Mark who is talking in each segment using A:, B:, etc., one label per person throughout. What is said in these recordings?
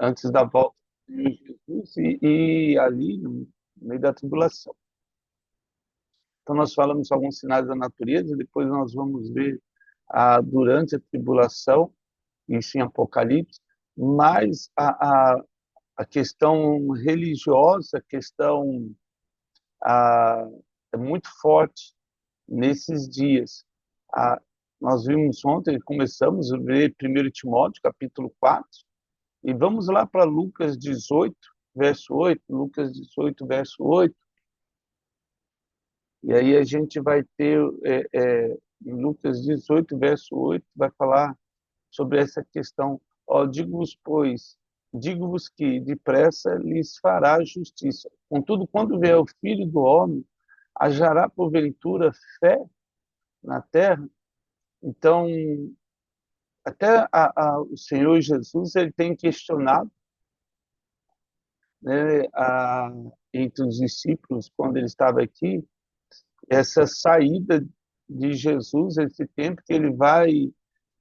A: antes da volta de Jesus e ali no meio da tribulação. Então, nós falamos alguns sinais da natureza, depois nós vamos ver durante a tribulação, isso em Apocalipse, mas a questão religiosa, a questão é muito forte nesses dias. Nós vimos ontem, começamos a ver 1 Timóteo, capítulo 4, e vamos lá para Lucas 18, verso 8, Lucas 18, verso 8, e aí a gente vai ter, em Lucas 18, verso 8, vai falar sobre essa questão. Ó, digo-vos que depressa lhes fará justiça. Contudo, quando vier o Filho do Homem, achará porventura fé na terra? Então, até o Senhor Jesus ele tem questionado, né, entre os discípulos, quando ele estava aqui, essa saída de Jesus, esse tempo que ele vai,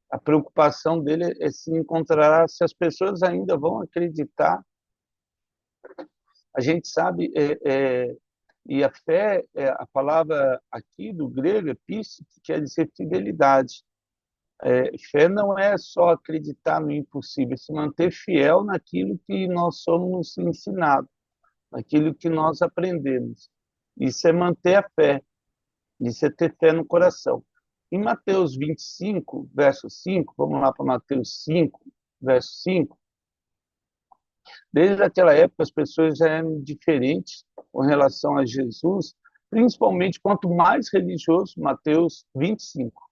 A: a preocupação dele é se encontrará, se as pessoas ainda vão acreditar. A gente sabe, e a fé, a palavra aqui do grego é pistis, que quer dizer fidelidade. Fé não é só acreditar no impossível, é se manter fiel naquilo que nós somos ensinados, naquilo que nós aprendemos. Isso é manter a fé, isso é ter fé no coração. Em Mateus 25, verso 5, vamos lá para Mateus 5, verso 5, desde aquela época as pessoas já eram diferentes com relação a Jesus, principalmente quanto mais religioso, Mateus 25,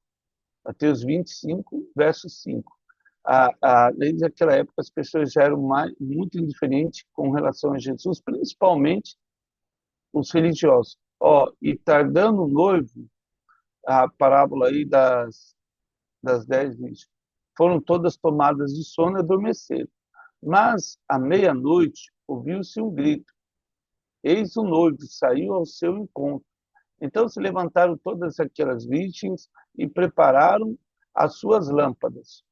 A: verso 5. Desde aquela época as pessoas já eram muito indiferentes com relação a Jesus, principalmente os religiosos. E tardando o noivo, a parábola aí das 10 virgens, foram todas tomadas de sono e adormeceram. Mas, à meia-noite, ouviu-se um grito. Eis o noivo, saiu ao seu encontro. Então se levantaram todas aquelas virgens e prepararam as suas lâmpadas.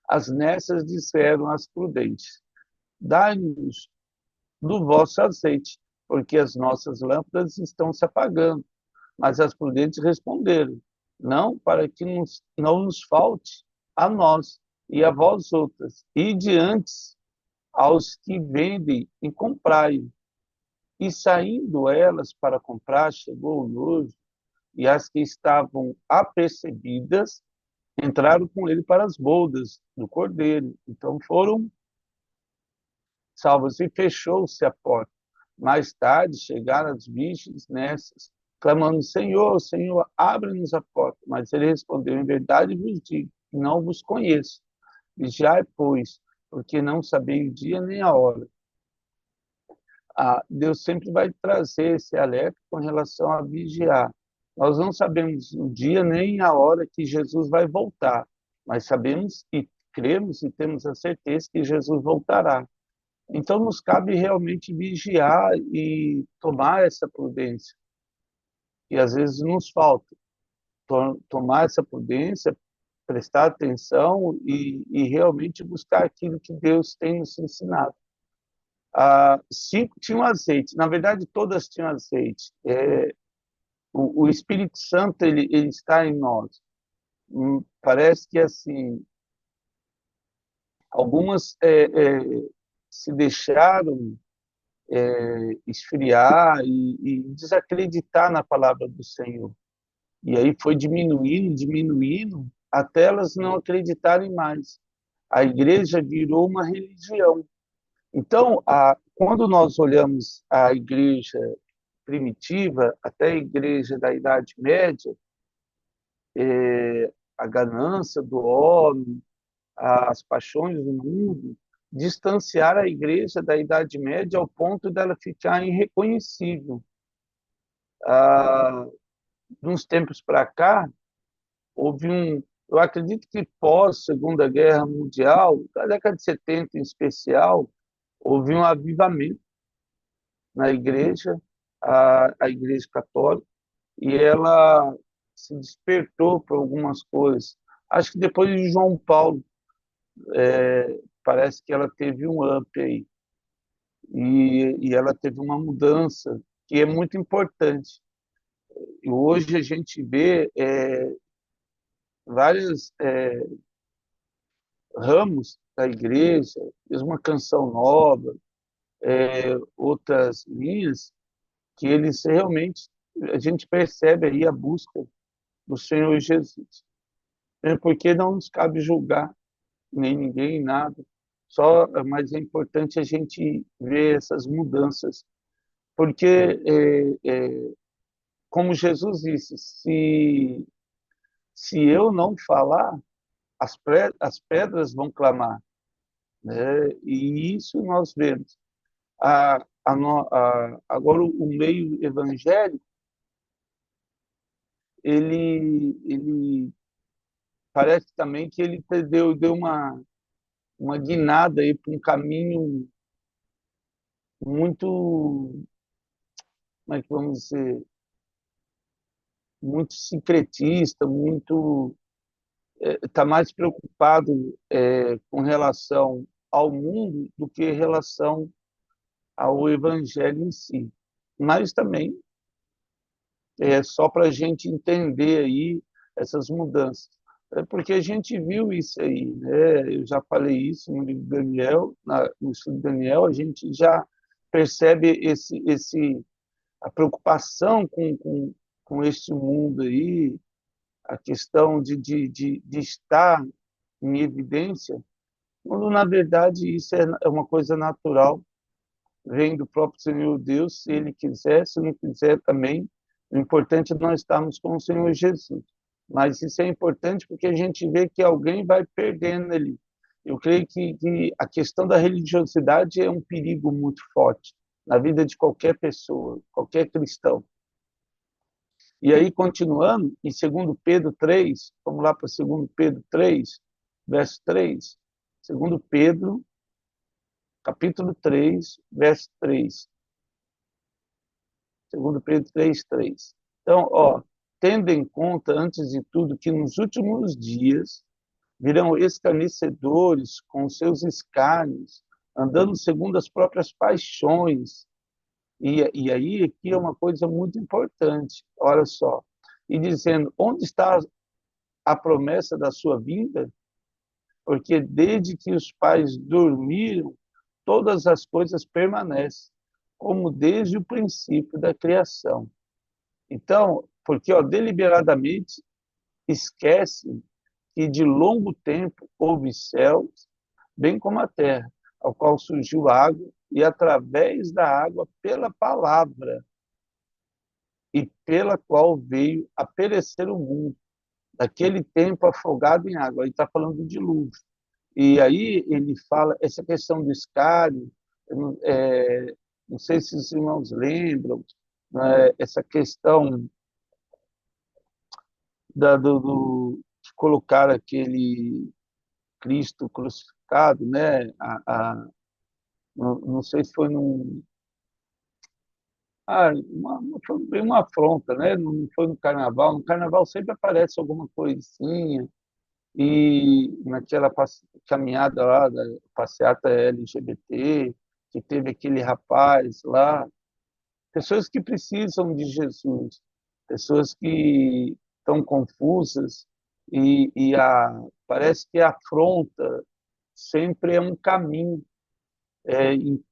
A: As necias disseram às prudentes: dai-nos do vosso azeite, porque as nossas lâmpadas estão se apagando. Mas as prudentes responderam: não, para que não nos falte a nós e a vós outras, e diante aos que vendem e comprai. E saindo elas para comprar, chegou o noivo, e as que estavam apercebidas entraram com ele para as bodas do cordeiro. Então foram salvas e fechou-se a porta. Mais tarde chegaram as virgens nessas, clamando: Senhor, Senhor, abre-nos a porta. Mas ele respondeu: em verdade vos digo, não vos conheço. Vigiai, pois, porque não sabeis o dia nem a hora. Deus sempre vai trazer esse alerta com relação a vigiar. Nós não sabemos o dia nem a hora que Jesus vai voltar, mas sabemos e cremos e temos a certeza que Jesus voltará. Então, nos cabe realmente vigiar e tomar essa prudência, que às vezes nos falta. Tomar essa prudência, prestar atenção e realmente buscar aquilo que Deus tem nos ensinado. 5 tinham azeite, na verdade todas tinham azeite. O Espírito Santo ele está em nós. Parece que assim algumas se deixaram esfriar e desacreditar na palavra do Senhor. E aí foi diminuindo, diminuindo, até elas não acreditarem mais. A igreja virou uma religião. Então, quando nós olhamos a igreja primitiva, até a igreja da Idade Média, a ganância do homem, as paixões do mundo, distanciar a igreja da Idade Média ao ponto dela ficar irreconhecível. Nos tempos para cá, houve eu acredito que pós Segunda Guerra Mundial, na década de 70 em especial, houve um avivamento na igreja, a igreja católica, e ela se despertou para algumas coisas. Acho que depois de João Paulo parece que ela teve um up aí, e ela teve uma mudança que é muito importante. E hoje a gente vê vários ramos da igreja, mesmo uma canção nova, outras linhas, que eles realmente, a gente percebe aí a busca do Senhor Jesus. Porque não nos cabe julgar nem ninguém, nada. Só, mas é importante a gente ver essas mudanças, porque, como Jesus disse, se eu não falar, as pedras vão clamar, né? E isso nós vemos. Agora, o meio evangélico, ele parece também que ele deu uma guinada aí para um caminho muito, como é que vamos dizer, muito sincretista, muito está mais preocupado com relação ao mundo do que em relação ao evangelho em si. Mas também é só para a gente entender aí essas mudanças. Porque a gente viu isso aí, né? Eu já falei isso no livro de Daniel, no estudo de Daniel, a gente já percebe a preocupação com este mundo aí, a questão de estar em evidência, quando na verdade isso é uma coisa natural, vem do próprio Senhor Deus, se Ele quiser, se não quiser também, o importante é nós estarmos com o Senhor Jesus. Mas isso é importante porque a gente vê que alguém vai perdendo ali. Eu creio que a questão da religiosidade é um perigo muito forte na vida de qualquer pessoa, qualquer cristão. E aí, continuando, em 2 Pedro 3, vamos lá para 2 Pedro 3, verso 3. 2 Pedro, capítulo 3, verso 3. 2 Pedro 3, 3. Então, tendo em conta, antes de tudo, que nos últimos dias virão escarnecedores com seus escárnios, andando segundo as próprias paixões. E aí, aqui é uma coisa muito importante, olha só. E dizendo, onde está a promessa da sua vinda? Porque desde que os pais dormiram, todas as coisas permanecem, como desde o princípio da criação. Então, porque deliberadamente esquece que de longo tempo houve céus, bem como a terra, ao qual surgiu água, e através da água, pela palavra, e pela qual veio a perecer o mundo, daquele tempo afogado em água. Ele está falando do dilúvio. E aí ele fala essa questão do escárnio, não sei se os irmãos lembram, né, essa questão de colocar aquele Cristo crucificado, né? Não sei se foi foi bem uma afronta, né? Não foi no Carnaval. No Carnaval sempre aparece alguma coisinha, e naquela caminhada lá da passeata LGBT, que teve aquele rapaz lá, pessoas que precisam de Jesus, pessoas que estão confusas, parece que a afronta sempre é um caminho, em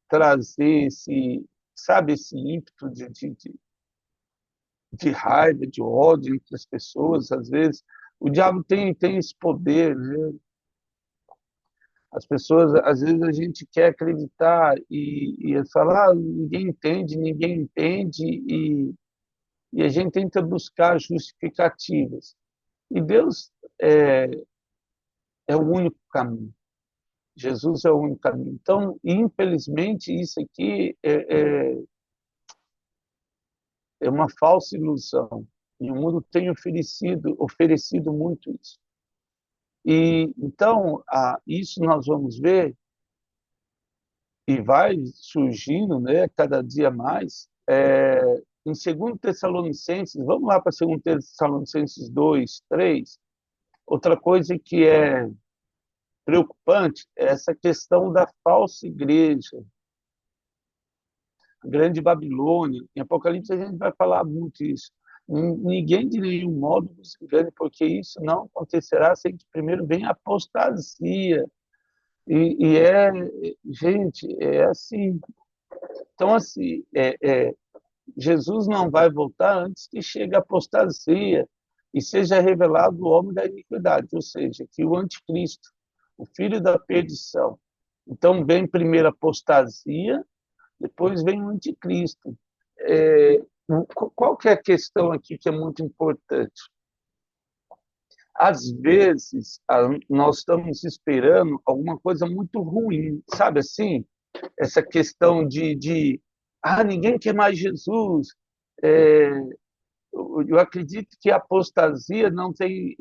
A: trazer sabe, esse ímpeto de raiva, de ódio entre as pessoas. Às vezes o diabo tem esse poder, né? As pessoas, às vezes a gente quer acreditar e falar, ninguém entende, e a gente tenta buscar justificativas. E Deus é o único caminho. Jesus é o único caminho. Então, infelizmente, isso aqui é uma falsa ilusão. E o mundo tem oferecido muito isso. E então, isso nós vamos ver e vai surgindo, né, cada dia mais. Em 2 Tessalonicenses, vamos lá para 2 Tessalonicenses 2, 3. Outra coisa que é preocupante é essa questão da falsa igreja, a grande Babilônia. Em Apocalipse a gente vai falar muito isso. Ninguém de nenhum modo nos engane, porque isso não acontecerá sem que primeiro venha a apostasia. Gente, é assim. Então, assim, Jesus não vai voltar antes que chegue a apostasia e seja revelado o homem da iniquidade, ou seja, que o anticristo, o filho da perdição. Então, vem primeiro a apostasia, depois vem o anticristo. É, qual que é a questão aqui que é muito importante? Às vezes, nós estamos esperando alguma coisa muito ruim, sabe assim? Essa questão de ninguém quer mais Jesus. É, eu acredito que a apostasia não tem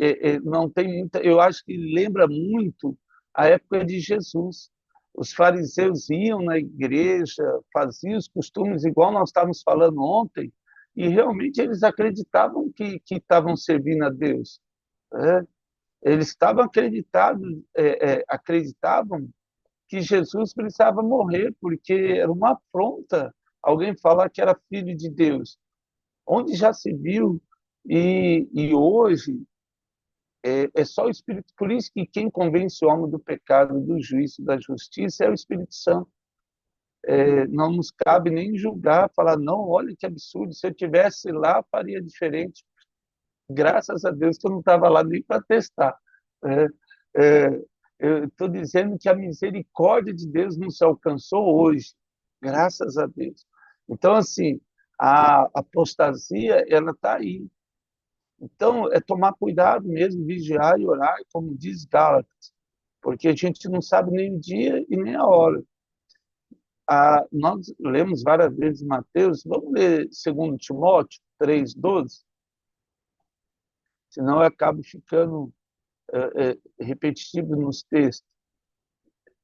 A: muita. Eu acho que lembra muito a época de Jesus. Os fariseus iam na igreja, faziam os costumes, igual nós estávamos falando ontem, e realmente eles acreditavam que estavam servindo a Deus. Né? Eles estavam acreditavam que Jesus precisava morrer, porque era uma afronta alguém falar que era filho de Deus. Onde já se viu, e hoje é só o Espírito. Por isso que quem convence o homem do pecado, do juízo, da justiça é o Espírito Santo. Não nos cabe nem julgar, falar, não, olha que absurdo, se eu tivesse lá, faria diferente. Graças a Deus que eu não estava lá nem para testar. É, é, eu estou dizendo que a misericórdia de Deus nos alcançou hoje, graças a Deus. Então, assim, a apostasia, ela está aí. Então, é tomar cuidado mesmo, vigiar e orar, como diz Gálatas, porque a gente não sabe nem o dia e nem a hora. Nós lemos várias vezes Mateus, vamos ler 2 Timóteo 3,12, senão eu acabo ficando repetitivo nos textos.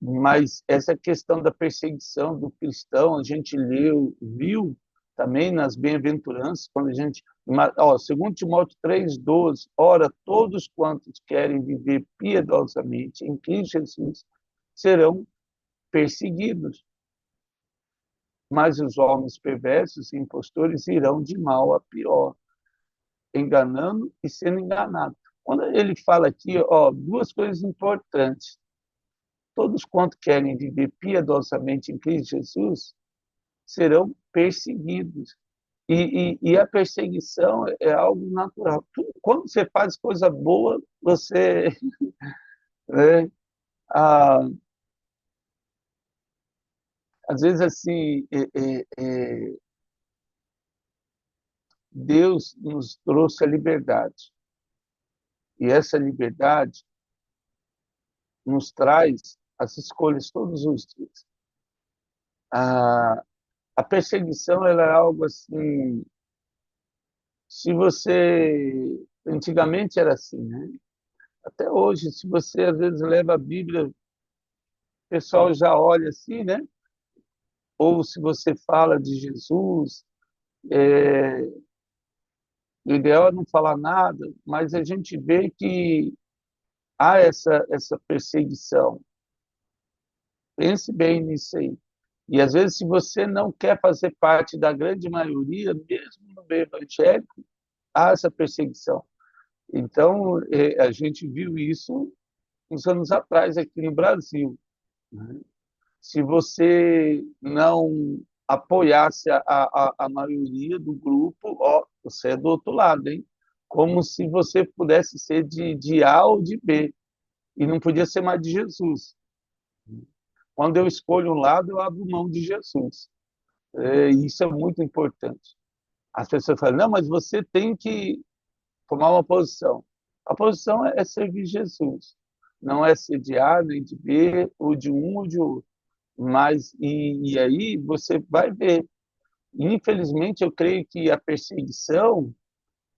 A: Mas essa questão da perseguição do cristão, a gente leu, viu também nas bem-aventuranças, quando a gente. 2 Timóteo 3,12, ora, todos quantos querem viver piedosamente em Cristo Jesus serão perseguidos, mas os homens perversos e impostores irão de mal a pior, enganando e sendo enganados. Quando ele fala aqui, duas coisas importantes. Todos quantos querem viver piedosamente em Cristo Jesus serão perseguidos. E a perseguição é algo natural. Quando você faz coisa boa, você. Né, ah, às vezes, assim, Deus nos trouxe a liberdade. E essa liberdade nos traz as escolhas todos os dias. A perseguição ela é algo assim. Se você. Antigamente era assim, né? Até hoje, se você às vezes leva a Bíblia, o pessoal já olha assim, né? Ou se você fala de Jesus, é, o ideal é não falar nada, mas a gente vê que há essa perseguição. Pense bem nisso aí. E às vezes, se você não quer fazer parte da grande maioria, mesmo no meio evangélico, há essa perseguição. Então, a gente viu isso uns anos atrás aqui no Brasil. Né? Se você não apoiasse a maioria do grupo, você é do outro lado, hein? Como se você pudesse ser de A ou de B, e não podia ser mais de Jesus. Quando eu escolho um lado, eu abro mão de Jesus. Isso é muito importante. As pessoas falam, não, mas você tem que tomar uma posição. A posição é servir Jesus, não é ser de A nem de B, ou de um ou de outro. Mas, e aí você vai ver. Infelizmente, eu creio que a perseguição,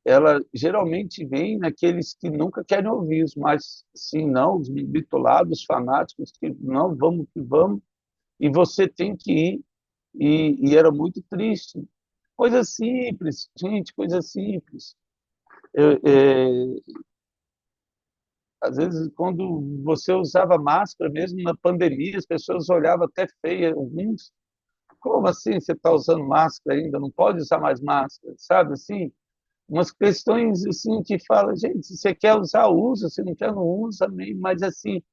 A: ela geralmente vem naqueles que nunca querem ouvir, mas sim, não, os bitolados, fanáticos, que não, vamos que vamos, e você tem que ir, e era muito triste. Coisa simples, gente, coisa simples. Eu, Às vezes, quando você usava máscara, mesmo na pandemia, as pessoas olhavam até feio, alguns. Como assim você está usando máscara ainda? Não pode usar mais máscara, sabe? Assim, umas questões assim que fala, gente, se você quer usar, usa, se não quer, não usa, mas assim,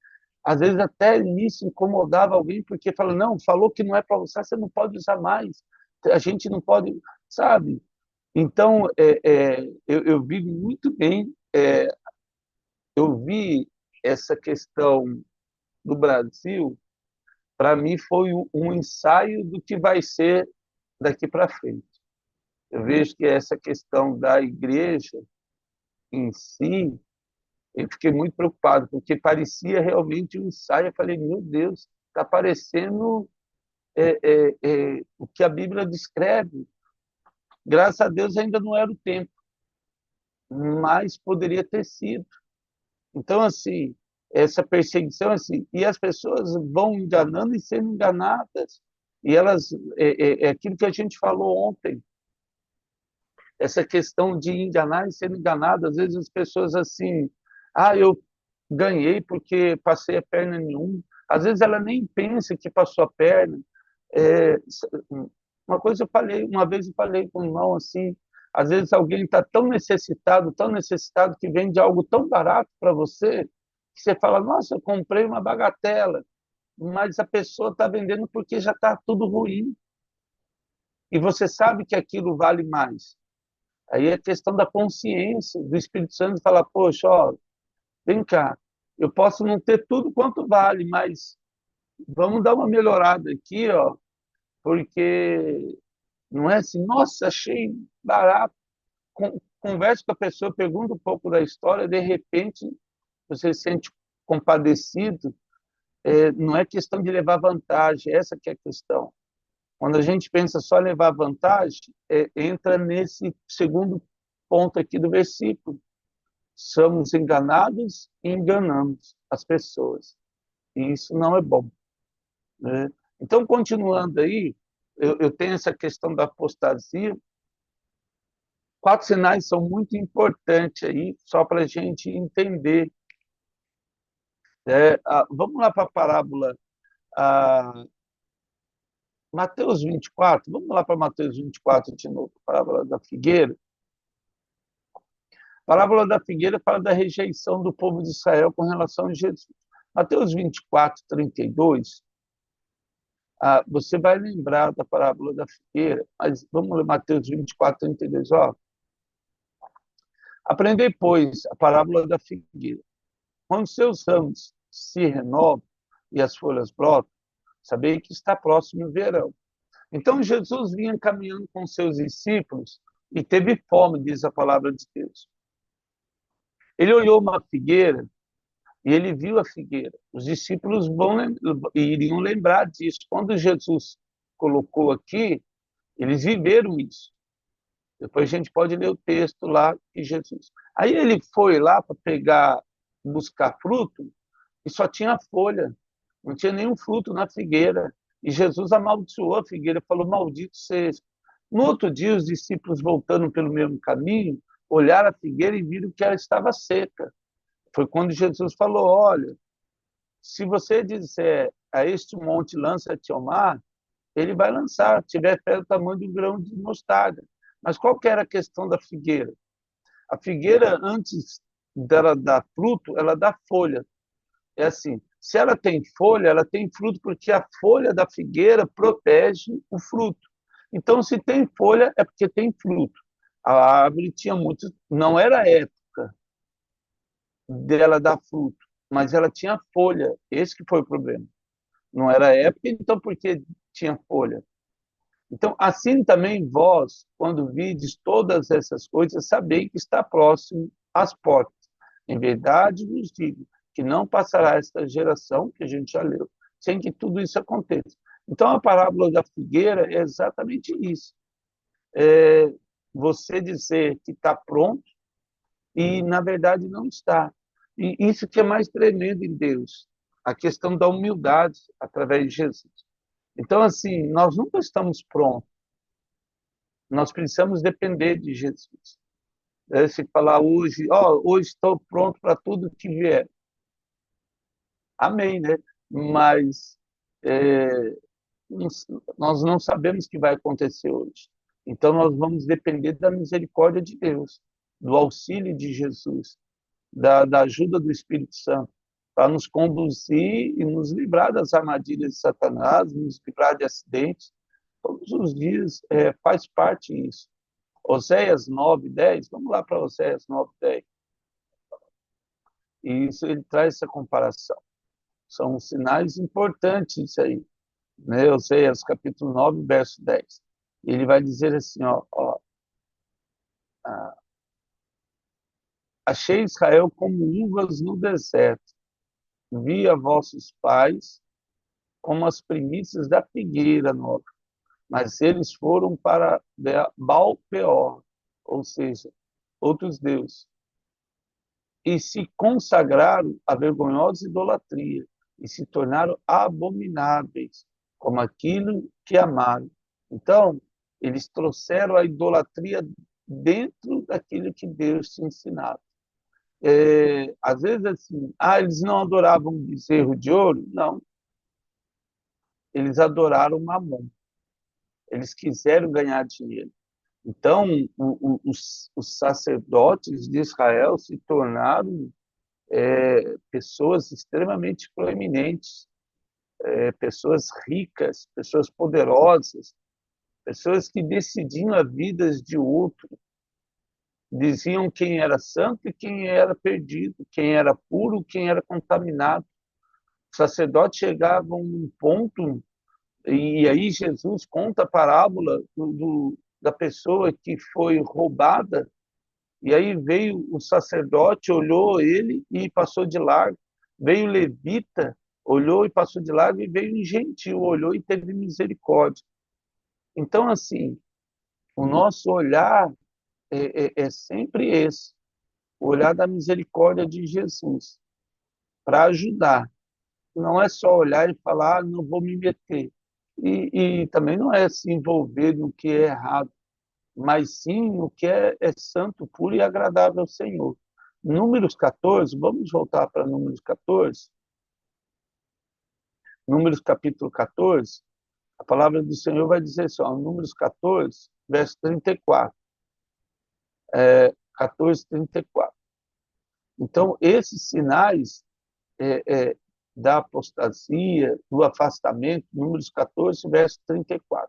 A: às vezes até nisso incomodava alguém, porque fala, não, falou que não é para usar, você não pode usar mais, a gente não pode, sabe? Então, eu vi muito bem, eu vi essa questão do Brasil, para mim foi um ensaio do que vai ser daqui para frente. Eu vejo que essa questão da igreja em si, eu fiquei muito preocupado, porque parecia realmente um ensaio. Eu falei, meu Deus, está parecendo o que a Bíblia descreve. Graças a Deus ainda não era o tempo, mas poderia ter sido. Então, assim, essa perseguição, assim, e as pessoas vão enganando e sendo enganadas, e elas, é aquilo que a gente falou ontem, essa questão de enganar e ser enganado. Às vezes as pessoas assim, eu ganhei porque passei a perna em um. Às vezes ela nem pensa que passou a perna. É, uma coisa uma vez eu falei com um irmão assim, às vezes alguém está tão necessitado que vende algo tão barato para você, que você fala, nossa, eu comprei uma bagatela, mas a pessoa está vendendo porque já está tudo ruim. E você sabe que aquilo vale mais. Aí é questão da consciência, do Espírito Santo falar, poxa, ó, vem cá, eu posso não ter tudo quanto vale, mas vamos dar uma melhorada aqui, ó, porque não é assim, nossa, achei barato. Converse com a pessoa, pergunta um pouco da história, de repente você se sente compadecido. Não é questão de levar vantagem, essa que é a questão. Quando a gente pensa só em levar vantagem, entra nesse segundo ponto aqui do versículo. Somos enganados e enganamos as pessoas. E isso não é bom, né? Então, continuando aí, eu tenho essa questão da apostasia. 4 sinais são muito importantes aí, só para a gente entender. Vamos lá para a parábola, a Mateus 24. Vamos lá para Mateus 24 de novo, parábola da figueira. A parábola da figueira fala da rejeição do povo de Israel com relação a Jesus. Mateus 24, 32, você vai lembrar da parábola da figueira, mas vamos ler Mateus 24, 32. Ó. Aprendei, pois, a parábola da figueira. Quando seus ramos se renovam e as folhas brotam, sabei que está próximo o verão. Então Jesus vinha caminhando com seus discípulos e teve fome, diz a palavra de Deus. Ele olhou uma figueira e ele viu a figueira. Os discípulos iriam lembrar disso. Quando Jesus colocou aqui, eles viveram isso. Depois a gente pode ler o texto lá de Jesus. Aí ele foi lá para buscar fruto e só tinha folha. Não tinha nenhum fruto na figueira. E Jesus amaldiçoou a figueira, falou, maldito seja. No outro dia, os discípulos, voltando pelo mesmo caminho, olharam a figueira e viram que ela estava seca. Foi quando Jesus falou, olha, se você disser a este monte, lança-te ao mar, ele vai lançar, tiver fé do tamanho de um grão de mostarda. Mas qual que era a questão da figueira? A figueira, antes dela dar fruto, ela dá folha. É assim, se ela tem folha, ela tem fruto porque a folha da figueira protege o fruto. Então, se tem folha, é porque tem fruto. A árvore tinha muito, não era época dela dar fruto, mas ela tinha folha. Esse que foi o problema. Não era época, então por que tinha folha? Então, assim também vós, quando vides todas essas coisas, sabei que está próximo às portas. Em verdade vos digo que não passará esta geração, que a gente já leu, sem que tudo isso aconteça. Então, a parábola da figueira é exatamente isso. Você dizer que está pronto e, na verdade, não está. E isso que é mais tremendo em Deus, a questão da humildade através de Jesus. Então, assim, nós nunca estamos prontos. Nós precisamos depender de Jesus. Se falar hoje, hoje estou pronto para tudo que vier. Amém, né? Mas é, nós não sabemos o que vai acontecer hoje. Então, nós vamos depender da misericórdia de Deus, do auxílio de Jesus, da ajuda do Espírito Santo, para nos conduzir e nos livrar das armadilhas de Satanás, nos livrar de acidentes. Todos os dias faz parte isso. Oséias 9:10, vamos lá para Oséias 9:10. E isso ele traz essa comparação. São sinais importantes isso aí, né? Oséias capítulo 9, verso 10. Ele vai dizer assim, achei Israel como uvas no deserto, vi a vossos pais como as primícias da figueira nova, mas eles foram para Baal-peor, ou seja, outros deuses, e se consagraram à vergonhosa idolatria, e se tornaram abomináveis, como aquilo que amaram. Então, eles trouxeram a idolatria dentro daquilo que Deus te ensinava. Às vezes, assim, eles não adoravam um bezerro de ouro? Não, eles adoraram Mamon. Eles quiseram ganhar dinheiro. Então, os sacerdotes de Israel se tornaram pessoas extremamente proeminentes, pessoas ricas, pessoas poderosas, pessoas que decidiam a vida de outro, diziam quem era santo e quem era perdido, quem era puro, quem era contaminado. Os sacerdotes chegavam num ponto, e aí Jesus conta a parábola da pessoa que foi roubada, e aí veio o sacerdote, olhou ele e passou de largo. Veio o levita, olhou e passou de largo, e veio um gentil, olhou e teve misericórdia. Então, assim, o nosso olhar é sempre esse, o olhar da misericórdia de Jesus, para ajudar. Não é só olhar e falar, não vou me meter. E também não é se envolver no que é errado, mas sim no que é santo, puro e agradável ao Senhor. Números 14, vamos voltar para Números 14. Números capítulo 14, a palavra do Senhor vai dizer assim, Números 14, verso 34. 14, 34. Então, esses sinais é, é, da apostasia, do afastamento, Números 14, verso 34.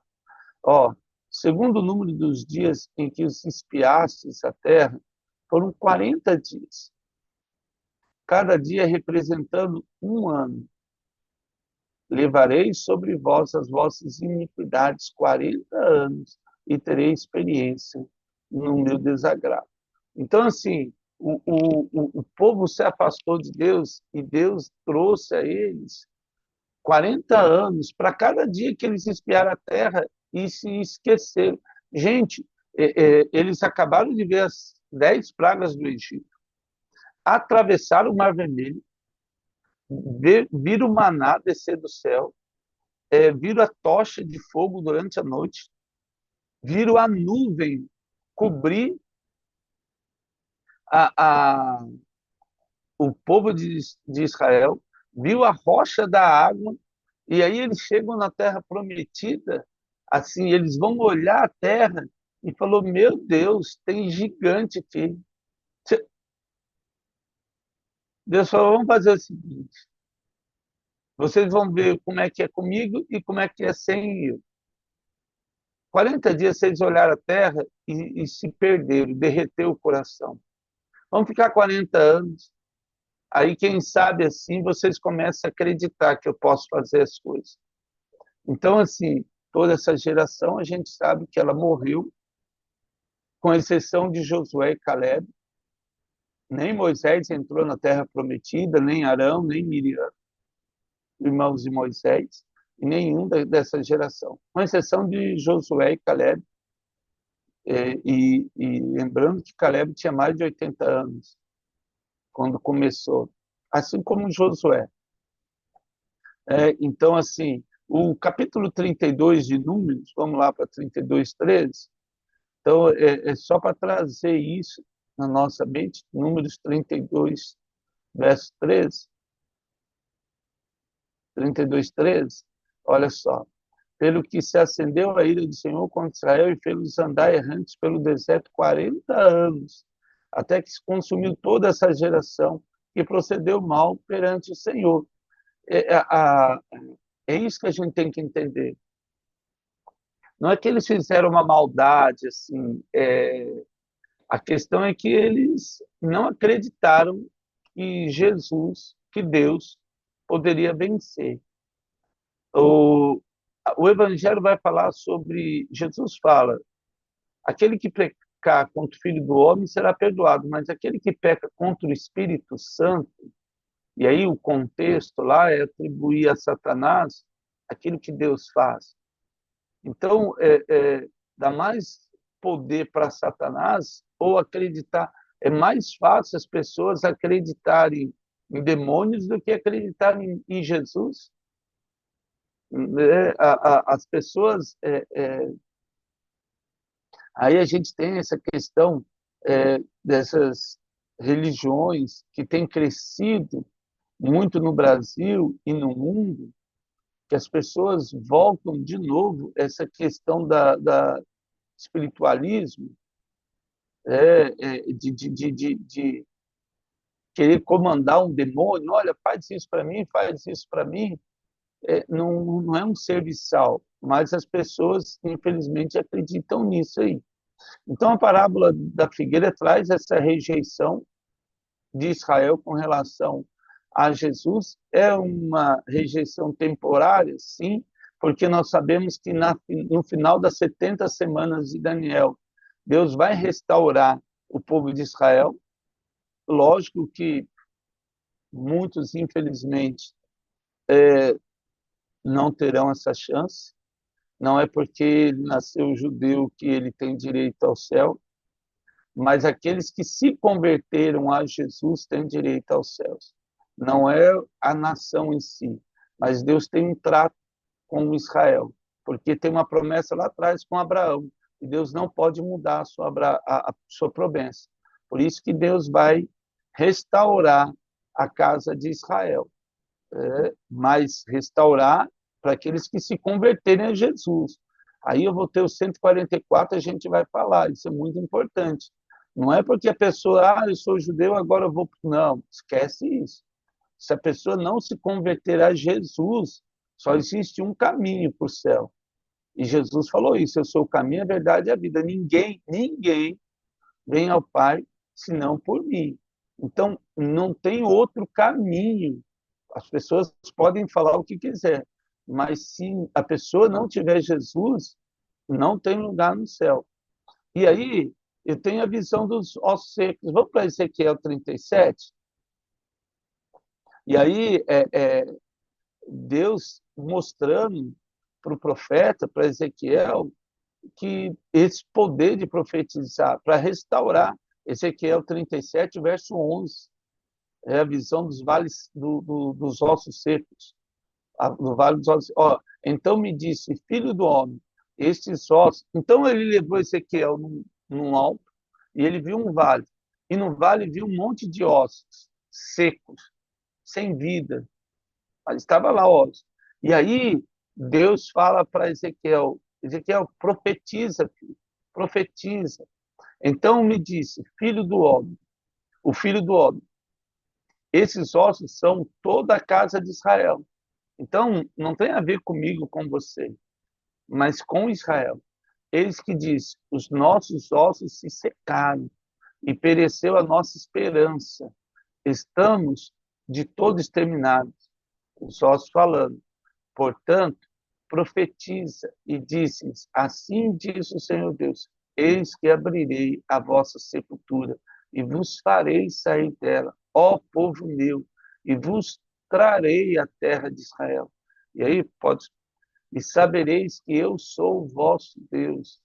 A: Segundo o número dos dias em que os espiastes a terra, foram 40 dias, cada dia representando um ano. Levarei sobre vós as vossas iniquidades 40 anos e terei experiência no meu desagrado. Então, assim, o povo se afastou de Deus e Deus trouxe a eles 40 anos para cada dia que eles espiaram a terra e se esqueceram. Gente, eles acabaram de ver as 10 pragas do Egito, atravessaram o Mar Vermelho, viram o maná descer do céu, viram a tocha de fogo durante a noite, viram a nuvem cobrir a, a, o povo de Israel, viu a rocha da água, e aí eles chegam na terra prometida, assim, eles vão olhar a terra e falou, meu Deus, tem gigante aqui. Deus falou, vamos fazer o seguinte, vocês vão ver como é que é comigo e como é que é sem eu. 40 dias vocês olharam a terra e se perderam, derreteu o coração. Vamos ficar 40 anos. Aí, quem sabe, assim, vocês começam a acreditar que eu posso fazer as coisas. Então, assim, toda essa geração, a gente sabe que ela morreu, com exceção de Josué e Caleb. Nem Moisés entrou na terra prometida, nem Arão, nem Miriam, irmãos de Moisés, e nenhum dessa geração. Com exceção de Josué e Caleb. E lembrando que Caleb tinha mais de 80 anos quando começou, assim como Josué. Então, assim, o capítulo 32 de Números, vamos lá para 32, 13, então é só para trazer isso na nossa mente, Números 32, verso 13. 32:13, olha só. Pelo que se acendeu a ira do Senhor contra Israel e fez-los andar errantes pelo deserto 40 anos, até que se consumiu toda essa geração que procedeu mal perante o Senhor. É isso que a gente tem que entender. Não é que eles fizeram uma maldade, assim, a questão é que eles não acreditaram que Jesus, que Deus, poderia vencer. O Evangelho vai falar sobre, Jesus fala, aquele que pecar contra o Filho do Homem será perdoado, mas aquele que peca contra o Espírito Santo, e aí o contexto lá é atribuir a Satanás aquilo que Deus faz. Então, dá mais poder para Satanás ou acreditar. É mais fácil as pessoas acreditarem em demônios do que acreditarem em Jesus. As pessoas. Aí a gente tem essa questão dessas religiões que têm crescido muito no Brasil e no mundo, que as pessoas voltam de novo essa questão da espiritualismo, de querer comandar um demônio, olha, faz isso para mim, faz isso para mim, não é um serviçal, mas as pessoas, infelizmente, acreditam nisso aí. Então, a parábola da figueira traz essa rejeição de Israel com relação a Jesus. É uma rejeição temporária, sim, porque nós sabemos que no final das 70 semanas de Daniel, Deus vai restaurar o povo de Israel. Lógico que muitos, infelizmente, não terão essa chance. Não é porque ele nasceu judeu que ele tem direito ao céu, mas aqueles que se converteram a Jesus têm direito aos céus. Não é a nação em si, mas Deus tem um trato com Israel, porque tem uma promessa lá atrás com Abraão, e Deus não pode mudar a sua promessa. Por isso que Deus vai restaurar a casa de Israel, mas restaurar para aqueles que se converterem a Jesus. Aí eu vou ter os 144, a gente vai falar, isso é muito importante. Não é porque a pessoa, eu sou judeu, agora eu vou. Não, esquece isso. Se a pessoa não se converter a Jesus, só existe um caminho para o céu. E Jesus falou isso, eu sou o caminho, a verdade e a vida. Ninguém vem ao Pai senão por mim. Então, não tem outro caminho. As pessoas podem falar o que quiser, mas se a pessoa não tiver Jesus, não tem lugar no céu. E aí, eu tenho a visão dos ossos secos. Vamos para Ezequiel 37? E aí, Deus mostrando para o profeta, para Ezequiel, que esse poder de profetizar, para restaurar, Ezequiel 37, verso 11, é a visão dos vales dos ossos secos, no vale dos ossos. Então me disse, filho do homem, estes ossos. Então ele levou Ezequiel num alto e ele viu um vale. E no vale viu um monte de ossos secos, sem vida. Mas estava lá ossos. E aí Deus fala para Ezequiel, Ezequiel, profetiza, filho, profetiza. Então me disse, filho do homem, o filho do homem, esses ossos são toda a casa de Israel. Então, não tem a ver comigo, com você, mas com Israel. Eles que diz, os nossos ossos se secaram e pereceu a nossa esperança. Estamos de todo exterminados. Os ossos falando. Portanto, profetiza e disse-lhes, assim diz o Senhor Deus, eis que abrirei a vossa sepultura e vos farei sair dela, ó povo meu, e vos trarei a terra de Israel. E aí e sabereis que eu sou o vosso Deus.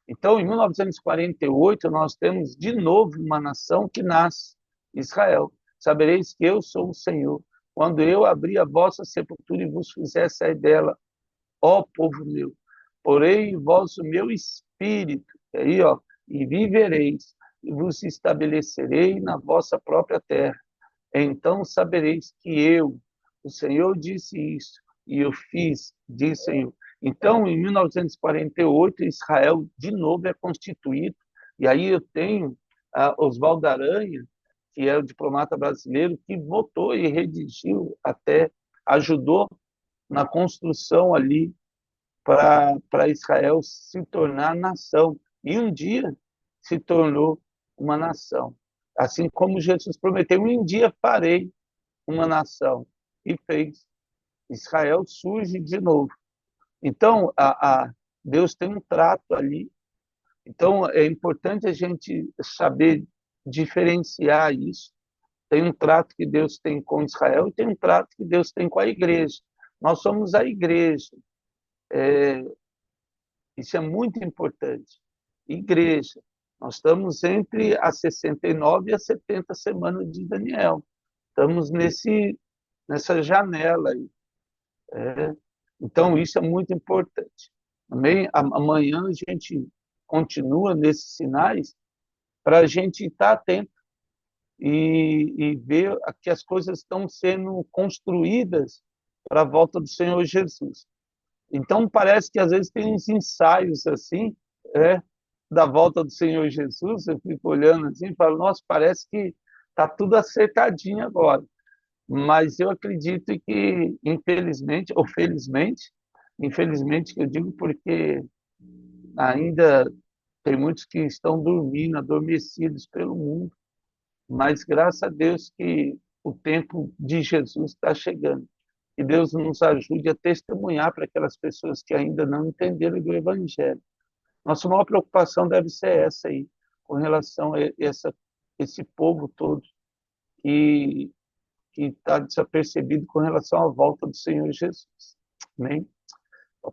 A: Então, em 1948, nós temos de novo uma nação que nasce, Israel. Sabereis que eu sou o Senhor, quando eu abrir a vossa sepultura e vos fizer sair dela, ó povo meu. Porém em vós o meu espírito, aí, e vivereis, e vos estabelecerei na vossa própria terra. Então sabereis que eu, o Senhor disse isso, e eu fiz, diz o Senhor. Então, em 1948, Israel de novo é constituído, e aí eu tenho Oswaldo Aranha, que é o diplomata brasileiro, que votou e redigiu, até ajudou na construção ali para Israel se tornar nação. E um dia se tornou uma nação. Assim como Jesus prometeu, um dia farei uma nação. E fez. Israel surge de novo. Então, Deus tem um trato ali. Então, é importante a gente saber diferenciar isso. Tem um trato que Deus tem com Israel e tem um trato que Deus tem com a igreja. Nós somos a igreja. Isso é muito importante. Igreja. Nós estamos entre as 69 e as 70 semanas de Daniel. Estamos nessa janela aí. Então, isso é muito importante. Também, amanhã a gente continua nesses sinais para a gente estar atento e ver que as coisas estão sendo construídas para a volta do Senhor Jesus. Então, parece que às vezes tem uns ensaios assim, da volta do Senhor Jesus. Eu fico olhando assim e falo, nossa, parece que está tudo acertadinho agora. Mas eu acredito que, infelizmente, ou felizmente, infelizmente que eu digo porque ainda tem muitos que estão dormindo, adormecidos pelo mundo, mas graças a Deus que o tempo de Jesus está chegando. Que Deus nos ajude a testemunhar para aquelas pessoas que ainda não entenderam do Evangelho. Nossa maior preocupação deve ser essa aí, com relação a esse povo todo que está desapercebido com relação à volta do Senhor Jesus. Amém?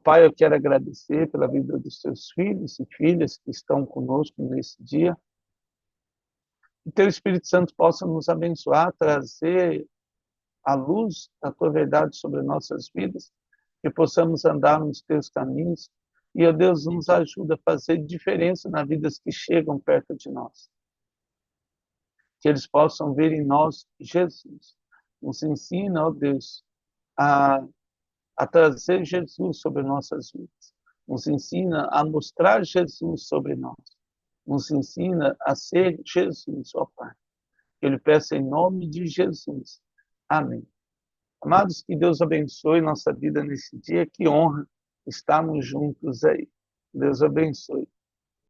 A: Pai, eu quero agradecer pela vida dos seus filhos e filhas que estão conosco nesse dia. Que teu Espírito Santo possa nos abençoar, trazer a luz da tua verdade sobre nossas vidas, que possamos andar nos teus caminhos. E, ó Deus, nos ajuda a fazer diferença nas vidas que chegam perto de nós. Que eles possam ver em nós Jesus. Nos ensina, ó Deus, a trazer Jesus sobre nossas vidas. Nos ensina a mostrar Jesus sobre nós. Nos ensina a ser Jesus, ó Pai. Que eu lhe peço em nome de Jesus. Amém. Amados, que Deus abençoe nossa vida nesse dia. Que honra estarmos juntos aí. Deus abençoe.